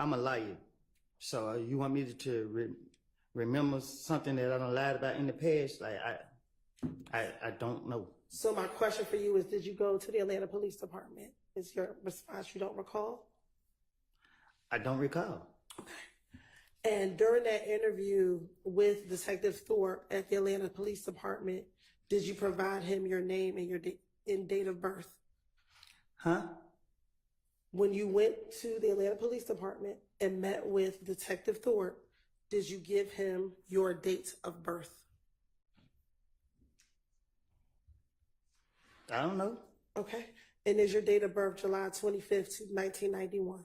I'm a liar. So you want me to remember something that I done lied about in the past? Like, I don't know. So my question for you is, did you go to the Atlanta Police Department? Is your response you don't recall? I don't recall. Okay. And during that interview with Detective Thorpe at the Atlanta Police Department, did you provide him your name and your date of birth? Huh? When you went to the Atlanta Police Department and met with Detective Thorpe, did you give him your date of birth? I don't know. Okay. And is your date of birth July 25th, 1991?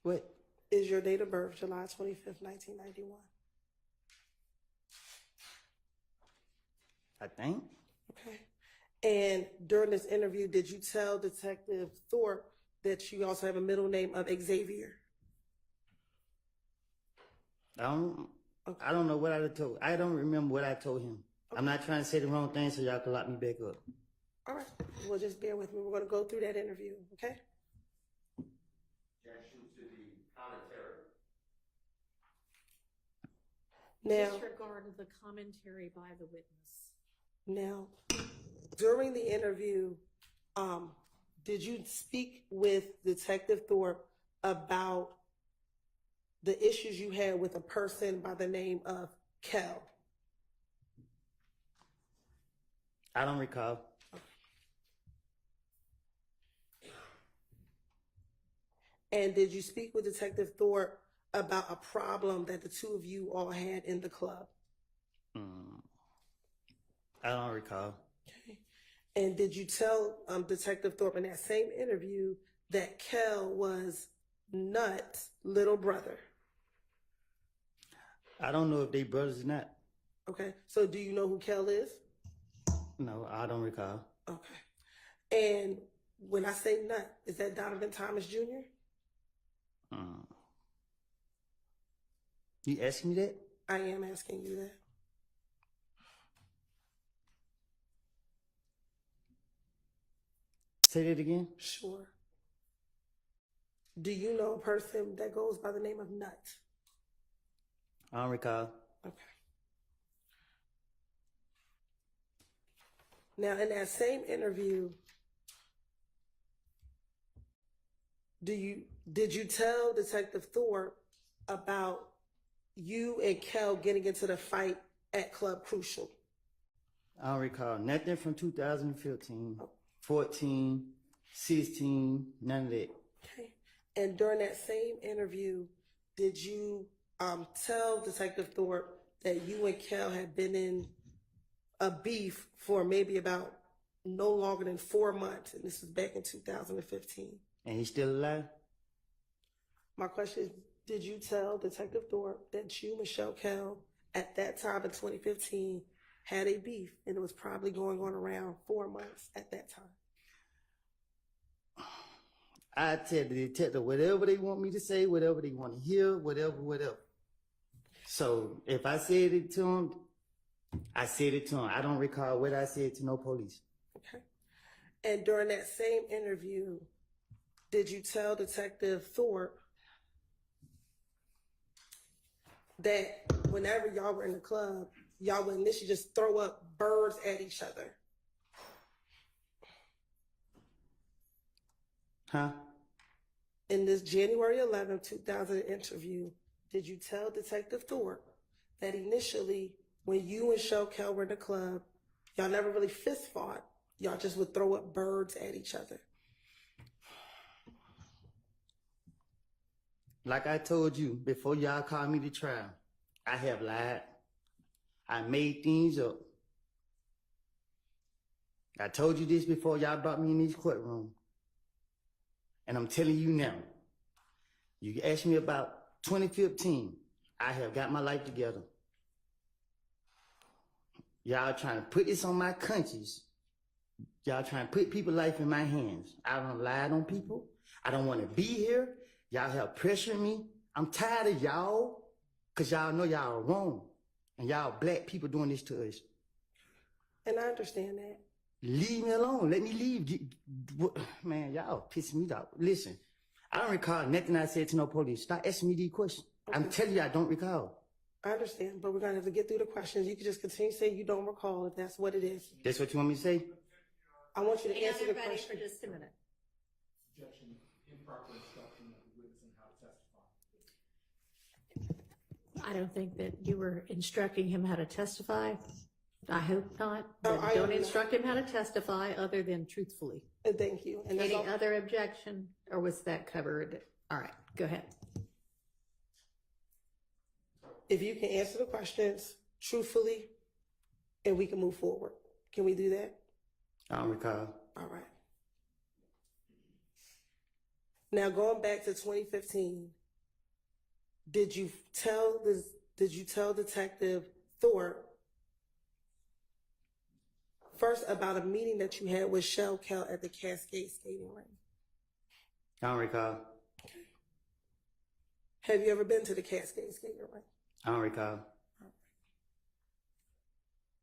What? Is your date of birth July 25th, 1991? I think. Okay. And during this interview, did you tell Detective Thorpe that you also have a middle name of Xavier? I don't know what I told. I don't remember what I told him. Okay. I'm not trying to say the wrong thing so y'all can lock me back up. All right. Well, just bear with me. We're going to go through that interview, okay? Objection to the commentary. Now, disregard the commentary by the witness. Now, during the interview, did you speak with Detective Thorpe about the issues you had with a person by the name of Kel? I don't recall. And did you speak with Detective Thorpe about a problem that the two of you all had in the club? I don't recall. Okay. And did you tell Detective Thorpe in that same interview that Kel was Nut's little brother? I don't know if they brothers or not. Okay. So do you know who Kel is? No, I don't recall. Okay. And when I say Nut, is that Donovan Thomas Jr.? You asking me that? I am asking you that. Say that again? Sure. Do you know a person that goes by the name of Nut? I don't recall. Okay. Now, in that same interview, did you tell Detective Thorpe about you and Kel getting into the fight at Club Crucial? I don't recall nothing from 2015, 14, 16, none of that. Okay. And during that same interview, did you tell Detective Thorpe that you and Kel had been in a beef for maybe about no longer than 4 months, and this was back in 2015? And he's still alive? My question is, did you tell Detective Thorpe that you, Michelle Kel, at that time in 2015, had a beef, and it was probably going on around 4 months at that time? I tell the detective whatever they want me to say, whatever they want to hear, whatever. So if I said it to him, I said it to him. I don't recall what I said to no police. Okay. And during that same interview, did you tell Detective Thorpe that whenever y'all were in the club, y'all would initially just throw up birds at each other? Huh? In this January 11, 2000 interview, did you tell Detective Thorpe that initially, when you and Michelle Kel were in the club, y'all never really fist fought, y'all just would throw up birds at each other? Like I told you, before y'all called me to trial, I have lied. I made things up. I told you this before y'all brought me in this courtroom. And I'm telling you now, you asked me about 2015, I have got my life together. Y'all trying to put this on my conscience. Y'all trying to put people's life in my hands. I don't lie on people. I don't want to be here. Y'all have pressured me. I'm tired of y'all, because y'all know y'all are wrong. And y'all black people doing this to us. And I understand that. Leave me alone. Let me leave. Man, y'all pissing me off. Listen, I don't recall nothing I said to no police. Stop asking me these questions. I'm telling you, I don't recall. I understand, but we're gonna have to get through the questions. You can just continue to say you don't recall if that's what it is. That's what you want me to say? I want you to Hang on, answer the everybody, question. for just a minute. Objection, improper instruction of the witness on how to testify. I don't think that you were instructing him how to testify. I hope not. Oh, But I don't am not. instruct him how to testify other than truthfully. Thank you. And that's Any all. other objection, or was that covered? All right, go ahead. If you can answer the questions truthfully, and we can move forward. Can we do that? I don't recall. All right. Now going back to 2015, did you tell Detective Thorpe first about a meeting that you had with Shell Cal at the Cascade skating rink? I don't recall. Have you ever been to the Cascade skating rink? I don't recall.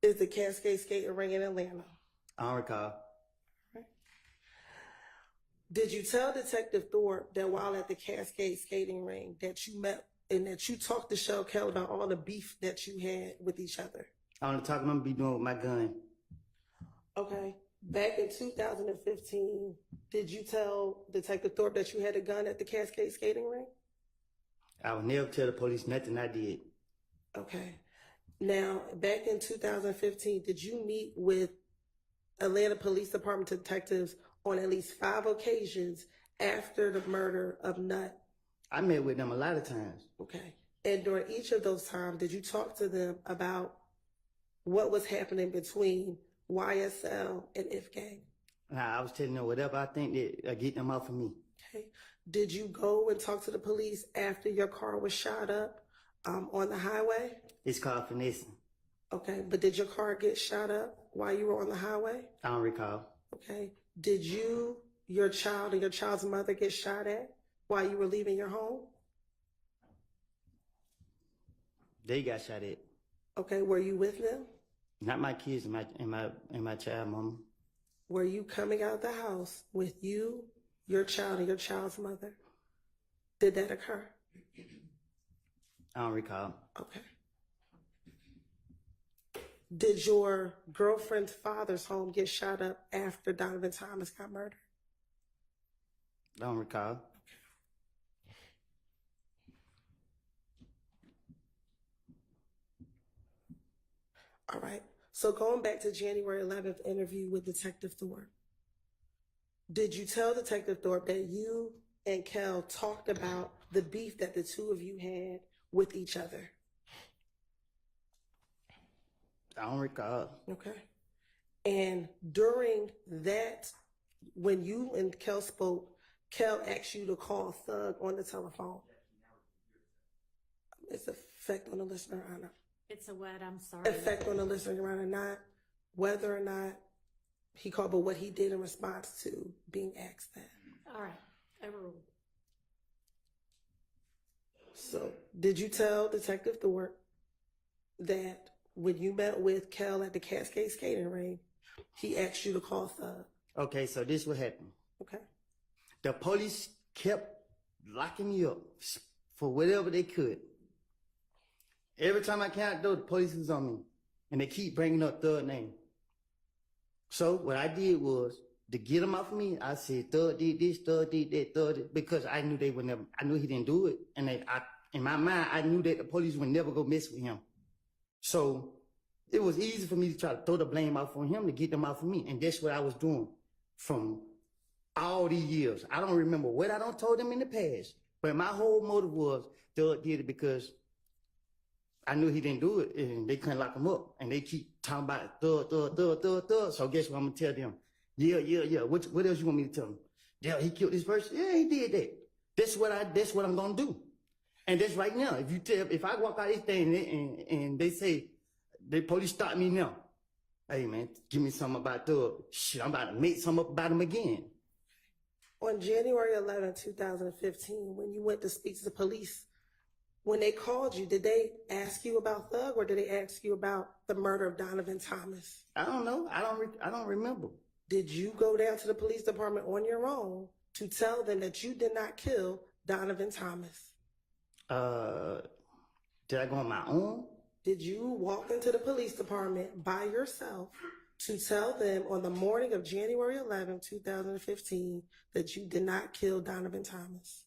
Is the Cascade skating rink in Atlanta? I don't recall. Did you tell Detective Thorpe that while at the Cascade skating rink that you met and that you talked to Shell Cal about all the beef that you had with each other? I want to talk. I'm gonna be doing with my gun. Okay. Back in 2015, did you tell Detective Thorpe that you had a gun at the Cascade skating rink? I would never tell the police nothing I did. Okay. Now, back in 2015, did you meet with Atlanta Police Department detectives on at least 5 occasions after the murder of Nutt? I met with them a lot of times. Okay. And during each of those times, did you talk to them about what was happening between YSL and If Gang? Nah, I was telling them whatever I think that get them off of me. Okay. Did you go and talk to the police after your car was shot up on the highway? It's called finessing. Okay. But did your car get shot up while you were on the highway? I don't recall. Okay. Did you, your child, and your child's mother get shot at while you were leaving your home? They got shot at. Okay. Were you with them? Not my kids and my child, mama. Were you coming out of the house with you, your child, and your child's mother? Did that occur? I don't recall. Okay. Did your girlfriend's father's home get shot up after Donovan Thomas got murdered? I don't recall. All right. So going back to January 11th interview with Detective Thorpe, did you tell Detective Thorpe that you and Kel talked about the beef that the two of you had with each other? I don't recall. Okay. And during that, when you and Kel spoke, Kel asked you to call Thug on the telephone. It's effect on the listener, Anna. It's a what? I'm sorry. Effect on the listener, Your Honor, not whether or not he called, but what he did in response to being asked that. All right, overruled. So, did you tell Detective Thorpe that when you met with Kel at the Cascade skating rink, he asked you to call Thug? Okay, so this what happened. Okay. The police kept locking me up for whatever they could. Every time I came out the door, the police was on me. And they keep bringing up Thug's name. So what I did was, to get him off of me, I said, Thug did this, Thug did that, Thug did, because I knew they would never, I knew he didn't do it. And in my mind, I knew that the police would never go mess with him. So it was easy for me to try to throw the blame off on him to get them off of me. And that's what I was doing from all these years. I don't remember what I don't told them in the past. But my whole motive was, Thug did it because I knew he didn't do it, and they couldn't lock him up. And they keep talking about Thug. So guess what I'm gonna tell them? Yeah. What else you want me to tell them? Yeah, he killed this person. Yeah, he did that. That's what I'm gonna do. And that's right now. If I walk out this thing and they say the police stop me now, hey man, give me something about Thug. Shit, I'm about to make something up about him again. On January 11, 2015, when you went to speak to the police, When they called you, did they ask you about Thug or did they ask you about the murder of Donovan Thomas? I don't know. I don't remember. Did you go down to the police department on your own to tell them that you did not kill Donovan Thomas? Did I go on my own? Did you walk into the police department by yourself to tell them on the morning of January 11, 2015, that you did not kill Donovan Thomas?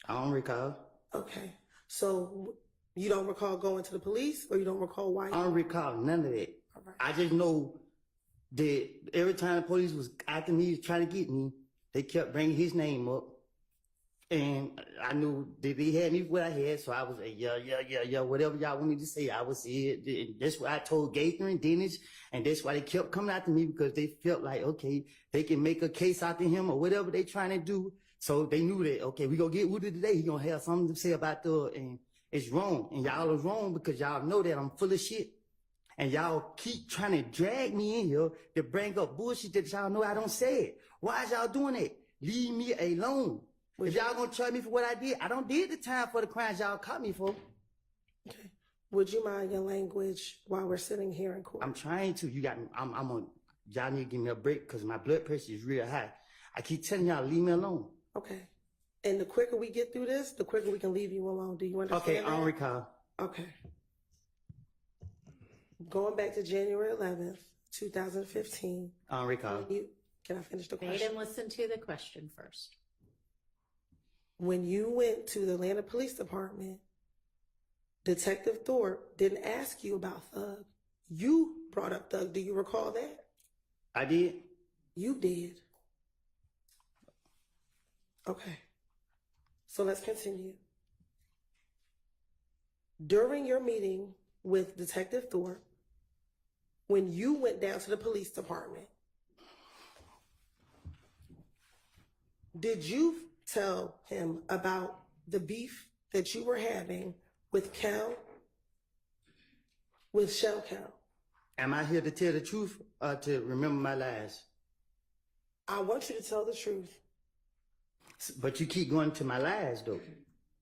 I don't recall. Okay. So you don't recall going to the police or you don't recall why? I don't recall none of that. All right. I just know that every time the police was after me, trying to get me, they kept bringing his name up. And I knew that they had me what I had, so I was like, yeah, whatever y'all want me to say, I would say it. And that's what I told Gaither and Dennis, and that's why they kept coming after me, because they felt like, okay, they can make a case out of him or whatever they trying to do. So they knew that, okay, we gonna get Woody today, he gonna have something to say about the, and it's wrong. And y'all is wrong because y'all know that I'm full of shit. And y'all keep trying to drag me in here to bring up bullshit that y'all know I don't say it. Why is y'all doing that? Leave me alone. If y'all gonna charge me for what I did, I don't did the time for the crimes y'all caught me for. Okay. Would you mind your language while we're sitting here in court? I'm trying to. You got me. I'm on. Y'all need to give me a break because my blood pressure is real high. I keep telling y'all, leave me alone. Okay. And the quicker we get through this, the quicker we can leave you alone. Do you understand? Okay, that? I don't recall. Okay. Going back to January 11th, 2015. I don't recall. Can I finish the question? Made him listen to the question first. When you went to the Atlanta Police Department, Detective Thorpe didn't ask you about Thug. You brought up Thug. Do you recall that? I did. You did. Okay. So let's continue. During your meeting with Detective Thorpe, when you went down to the police department, did you tell him about the beef that you were having with Shell Cal? Am I here to tell the truth or to remember my lies? I want you to tell the truth. But you keep going to my lies, though.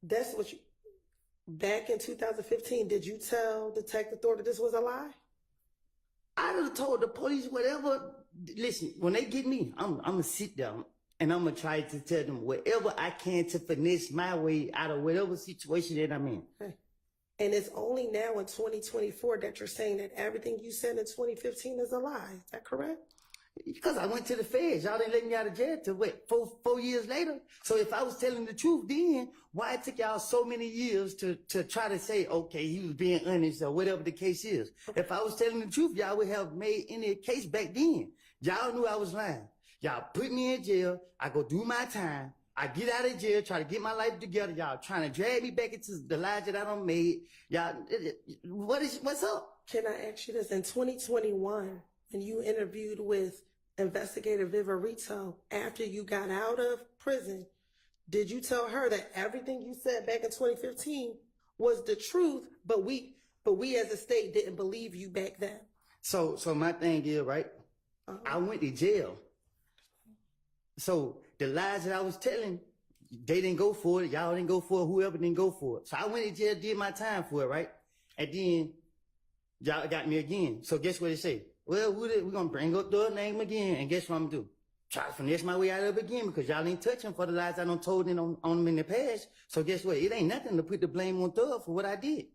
That's what you, back in 2015, did you tell Detective Thorpe that this was a lie? I would have told the police whatever. Listen, when they get me, I'm going to sit down and I'm going to try to tell them whatever I can to finesse my way out of whatever situation that I'm in. Okay. And it's only now in 2024 that you're saying that everything you said in 2015 is a lie. Is that correct? Because I went to the feds. Y'all didn't let me out of jail till what, 4 years later? So if I was telling the truth then, why it took y'all so many years to try to say, okay, he was being honest or whatever the case is? If I was telling the truth, y'all would have made any case back then. Y'all knew I was lying. Y'all put me in jail. I go do my time. I get out of jail, try to get my life together. Y'all trying to drag me back into the lies that I done made. Y'all, what's up? Can I ask you this? In 2021, when you interviewed with Investigator Viverito after you got out of prison, did you tell her that everything you said back in 2015 was the truth, but we as a state didn't believe you back then? So my thing is, right? I went to jail. So the lies that I was telling, they didn't go for it. Y'all didn't go for it. Whoever didn't go for it. So I went to jail, did my time for it, right? And then y'all got me again. So guess what they say? Well, we're going to bring up the name again. And guess what I'm going to do? Try to finesse my way out of it again because y'all ain't touching for the lies I done told on them in the past. So guess what? It ain't nothing to put the blame on Thug for what I did.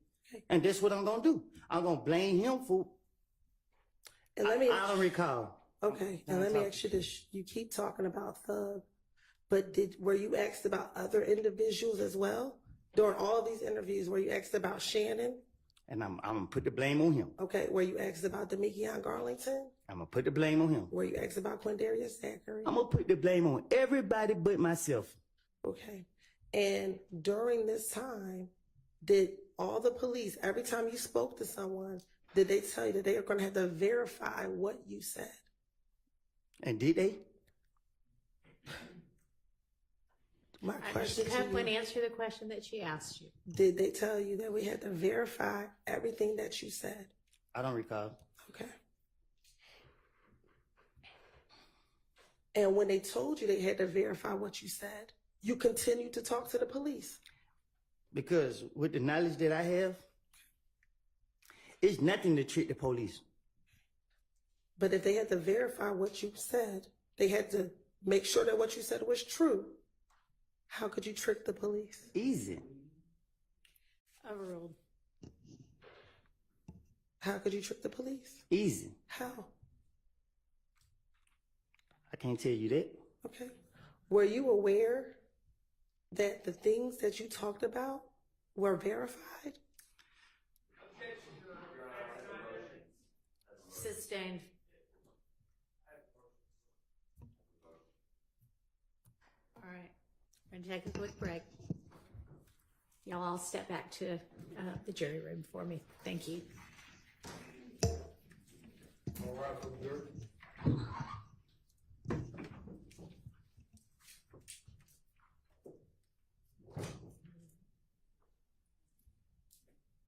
And that's what I'm going to do. I'm going to blame him for... And I don't recall. Okay, and let me ask you this. You keep talking about Thug, but were you asked about other individuals as well? During all these interviews, were you asked about Shannon? And I'm going to put the blame on him. Okay, were you asked about Demekion Garlington? I'm going to put the blame on him. Were you asked about Quindarius Zachary? I'm going to put the blame on everybody but myself. Okay, and during this time, did all the police, every time you spoke to someone, did they tell you that they are going to have to verify what you said? And did they? My question to Have you, one answer the question that she asked you. did they tell you that we had to verify everything that you said? I don't recall. Okay. And when they told you they had to verify what you said, you continued to talk to the police. Because with the knowledge that I have, it's nothing to trick the police. But if they had to verify what you said, they had to make sure that what you said was true. How could you trick the police? Easy. Overruled. How could you trick the police? Easy. How? I can't tell you that. Okay. Were you aware that the things that you talked about were verified? Sustained. All right, we're gonna take a quick break. Y'all all step back to the jury room for me. Thank you. All right, from here.